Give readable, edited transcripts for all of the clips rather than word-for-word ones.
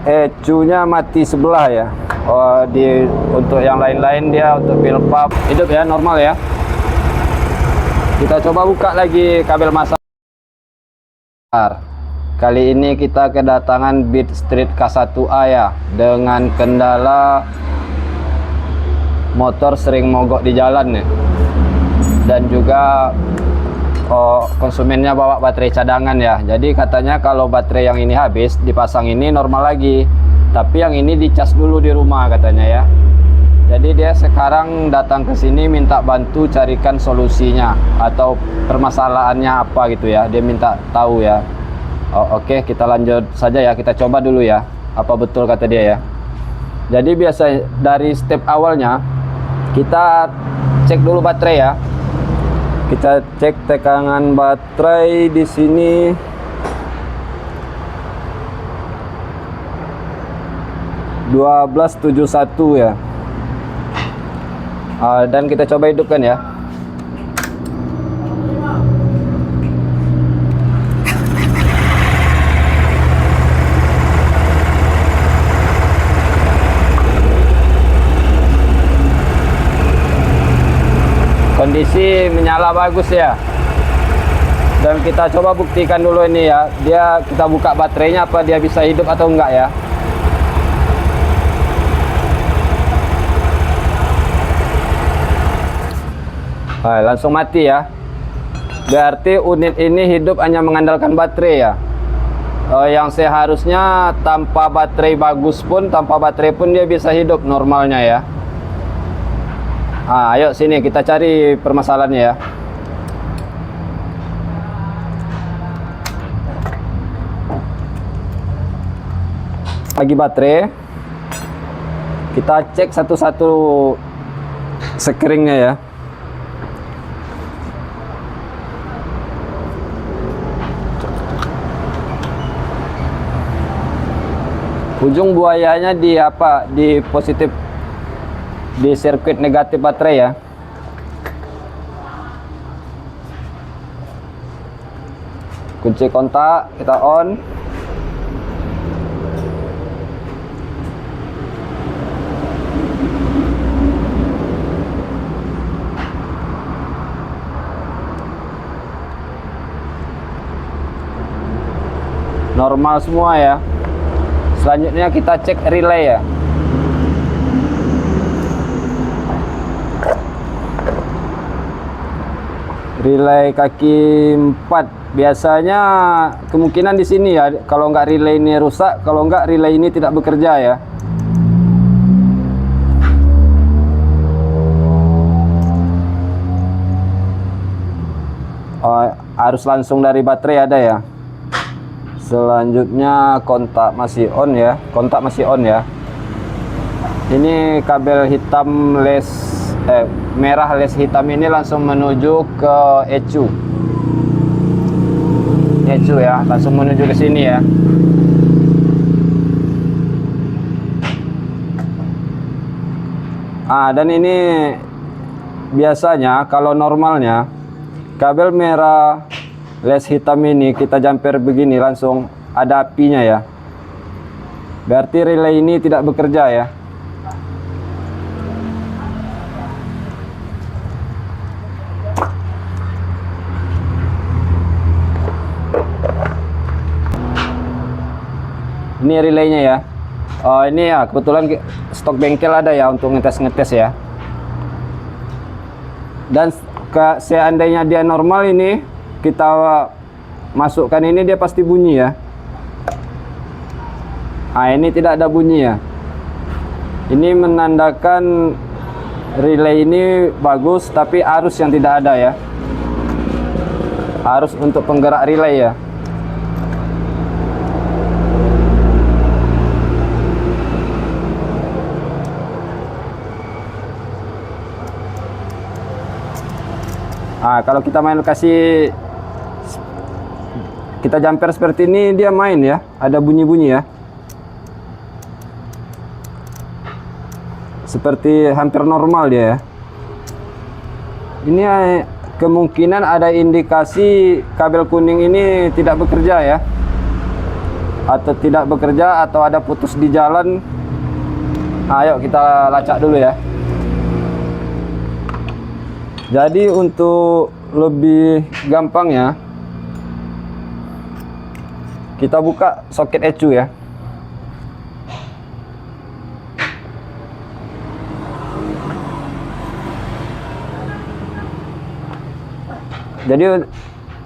ECU-nya mati sebelah ya. Untuk yang lain-lain dia untuk pilpap hidup ya, normal ya. Kita coba buka lagi kabel masal. Kali ini kita kedatangan Beat Street K1A ya, dengan kendala motor sering mogok di jalan ya. Dan juga konsumennya bawa baterai cadangan ya. Jadi katanya kalau baterai yang ini habis, dipasang ini normal lagi. Tapi yang ini dicas dulu di rumah katanya ya. Jadi dia sekarang datang ke sini minta bantu carikan solusinya atau permasalahannya apa gitu ya. Dia minta tahu ya. Oke, kita lanjut saja ya. Kita coba dulu ya. Apa betul kata dia ya. Jadi biasa dari step awalnya kita cek dulu baterai ya. Kita cek tekanan baterai di sini. (1271) ya. Dan kita coba hidupkan ya. Kondisi menyala bagus ya. Dan kita coba buktikan dulu ini ya. Kita buka baterainya apa dia bisa hidup atau enggak ya. Langsung mati ya. Berarti unit ini hidup hanya mengandalkan baterai ya. Yang seharusnya tanpa baterai bagus pun, tanpa baterai pun dia bisa hidup normalnya ya. Ayo sini kita cari permasalahannya ya. Lagi baterai, kita cek satu-satu sekeringnya ya. Ujung buayanya di apa? Di positif, di sirkuit negatif baterai ya. Kunci kontak kita on. Normal semua ya. Selanjutnya kita cek relay ya. Relay kaki 4 biasanya kemungkinan di sini ya. Kalau nggak relay ini rusak, kalau nggak relay ini tidak bekerja ya. Harus langsung dari baterai ada ya. Selanjutnya kontak masih on ya. Kontak masih on ya. Ini kabel hitam merah les hitam ini langsung menuju ke ECU. ECU ya, langsung menuju ke sini ya. Dan ini biasanya kalau normalnya kabel merah les hitam ini kita jumper begini langsung ada apinya ya. Berarti relay ini tidak bekerja ya. Ini relaynya ya. Ini ya kebetulan stok bengkel ada ya untuk ngetes ya. Dan seandainya dia normal ini, kita masukkan ini dia pasti bunyi ya. Ini tidak ada bunyi ya. Ini menandakan relay ini bagus, tapi arus yang tidak ada ya. Arus untuk penggerak relay ya. Kalau kita kita jumper seperti ini, dia main ya, ada bunyi-bunyi ya. Seperti hampir normal dia ya. Ini kemungkinan ada indikasi kabel kuning ini tidak bekerja ya. atau tidak bekerja atau ada putus di jalan. Ayo kita lacak dulu ya. Jadi untuk lebih gampangnya kita buka soket ECU ya. Jadi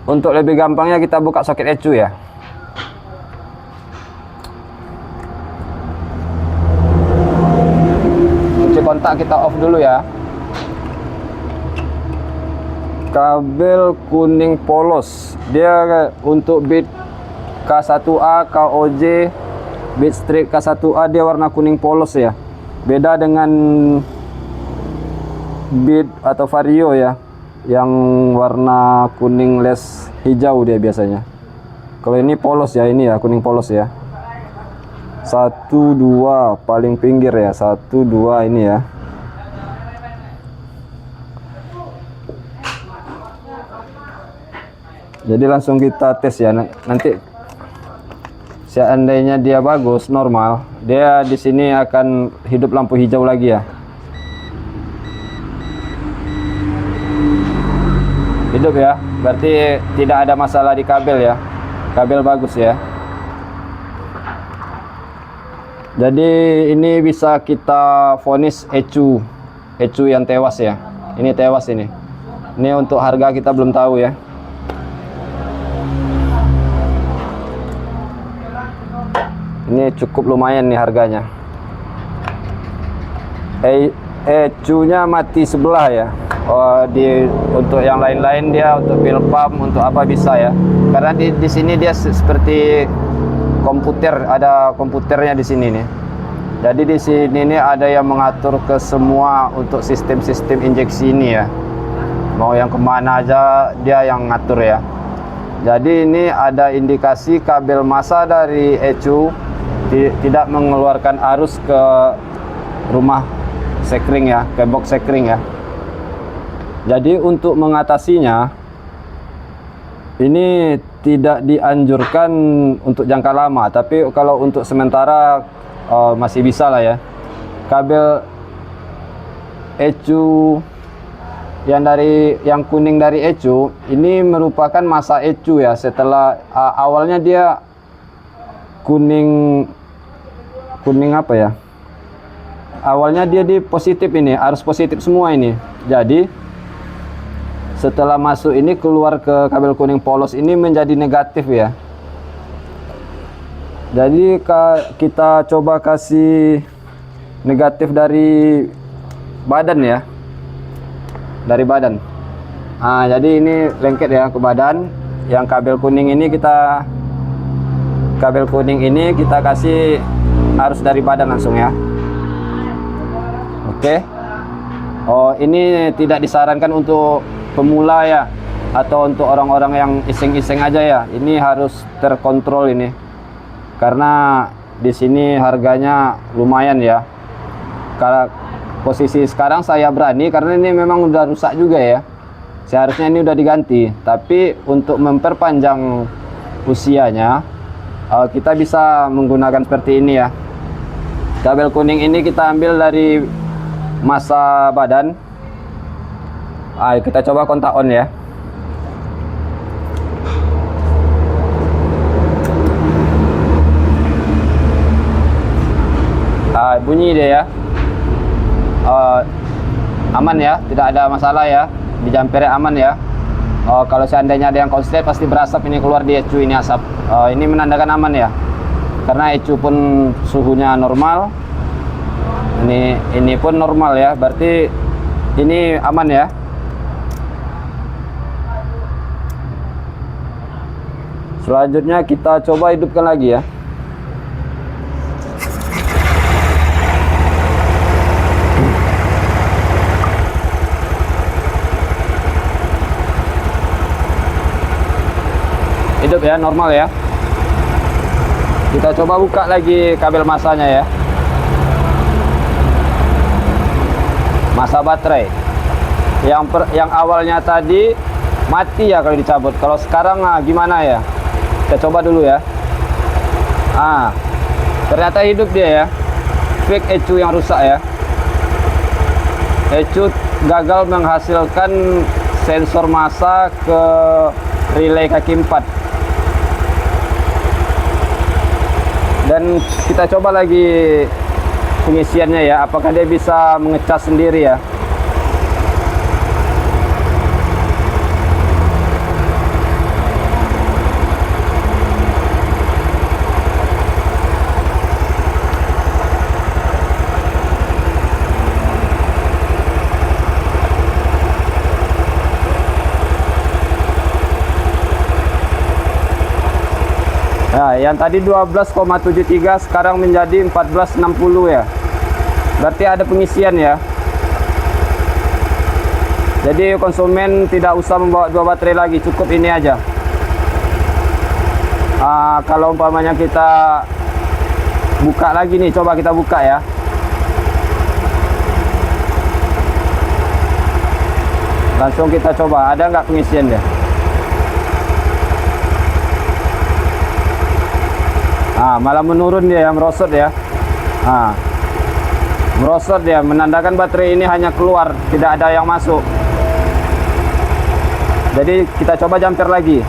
untuk lebih gampangnya kita buka soket ECU ya. Kunci kontak kita off dulu ya. Kabel kuning polos, dia untuk bit K1A, KOJ, bit strip K1A dia warna kuning polos ya. Beda dengan bit atau vario ya, yang warna kuning les hijau dia biasanya. Kalau ini polos ya, ini ya kuning polos ya. 1 2 paling pinggir ya, 1 2 ini ya. Jadi langsung kita tes ya. Nanti seandainya dia bagus normal, dia di sini akan hidup lampu hijau lagi ya. Hidup ya, berarti tidak ada masalah di kabel ya. Kabel bagus ya. Jadi ini bisa kita vonis ECU yang tewas ya. Ini tewas ini. Ini untuk harga kita belum tahu ya. Ini cukup lumayan nih harganya. ECU-nya mati sebelah ya. Untuk yang lain-lain dia untuk pil pump, untuk apa bisa ya. Karena di sini dia seperti komputer, ada komputernya di sini nih. Jadi di sini nih ada yang mengatur ke semua untuk sistem-sistem injeksi ini ya. Mau yang kemana aja dia yang ngatur ya. Jadi ini ada indikasi kabel massa dari ECU tidak mengeluarkan arus ke rumah sekring ya, ke box sekring ya. Jadi untuk mengatasinya ini tidak dianjurkan untuk jangka lama, tapi kalau untuk sementara masih bisa lah ya. Kabel ECU yang kuning dari ECU ini merupakan massa ECU ya. Setelah awalnya dia kuning apa ya? Awalnya dia di positif ini, arus positif semua ini. Jadi setelah masuk ini keluar ke kabel kuning polos ini menjadi negatif ya. Jadi kita coba kasih negatif dari badan ya. Dari badan. Nah, jadi ini lengket ya ke badan. Yang kabel kuning ini kita kasih arus dari badan langsung ya. Oke. Oh, ini tidak disarankan untuk pemula ya, atau untuk orang-orang yang iseng-iseng aja ya. Ini harus terkontrol ini, karena di sini harganya lumayan ya. Karena posisi sekarang saya berani karena ini memang udah rusak juga ya. Seharusnya ini udah diganti, tapi untuk memperpanjang usianya kita bisa menggunakan seperti ini ya. Kabel kuning ini kita ambil dari massa badan. Ayo kita coba kontak on ya. Bunyi dia ya. Aman ya, tidak ada masalah ya. Di jumpernya aman ya. Kalau seandainya ada yang konslet pasti berasap ini, keluar di ECU ini asap. Ini menandakan aman ya. Karena ECU pun suhunya normal. Ini pun normal ya. Berarti ini aman ya. Selanjutnya kita coba hidupkan lagi ya. Hidup ya, normal ya. Kita coba buka lagi kabel massanya ya. Massa baterai. Yang awalnya tadi mati ya kalau dicabut. Kalau sekarang gimana ya? Kita coba dulu ya. Ternyata hidup dia ya. Fake ECU yang rusak ya. ECU gagal menghasilkan sensor massa ke relay kaki 4. Dan kita coba lagi pengisiannya ya, apakah dia bisa mengecas sendiri ya. Nah, yang tadi 12,73 sekarang menjadi 14,60 ya. Berarti ada pengisian ya. Jadi konsumen tidak usah membawa 2 baterai lagi, cukup ini aja. Kalau umpamanya kita buka lagi nih, coba kita buka ya. Langsung kita coba, ada nggak pengisian ya? Malah menurun dia ya, merosot ya. Merosot dia, menandakan baterai ini hanya keluar, tidak ada yang masuk. Jadi kita coba jumper lagi.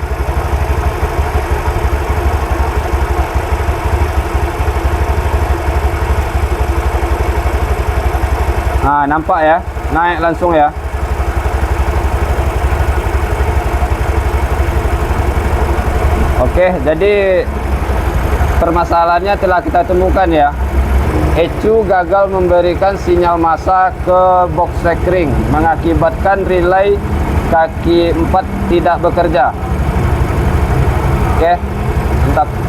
Nampak ya, naik langsung ya. Oke, jadi permasalahannya telah kita temukan ya. ECU gagal memberikan sinyal massa ke box sekring, mengakibatkan relay kaki 4 tidak bekerja. Oke, mantap.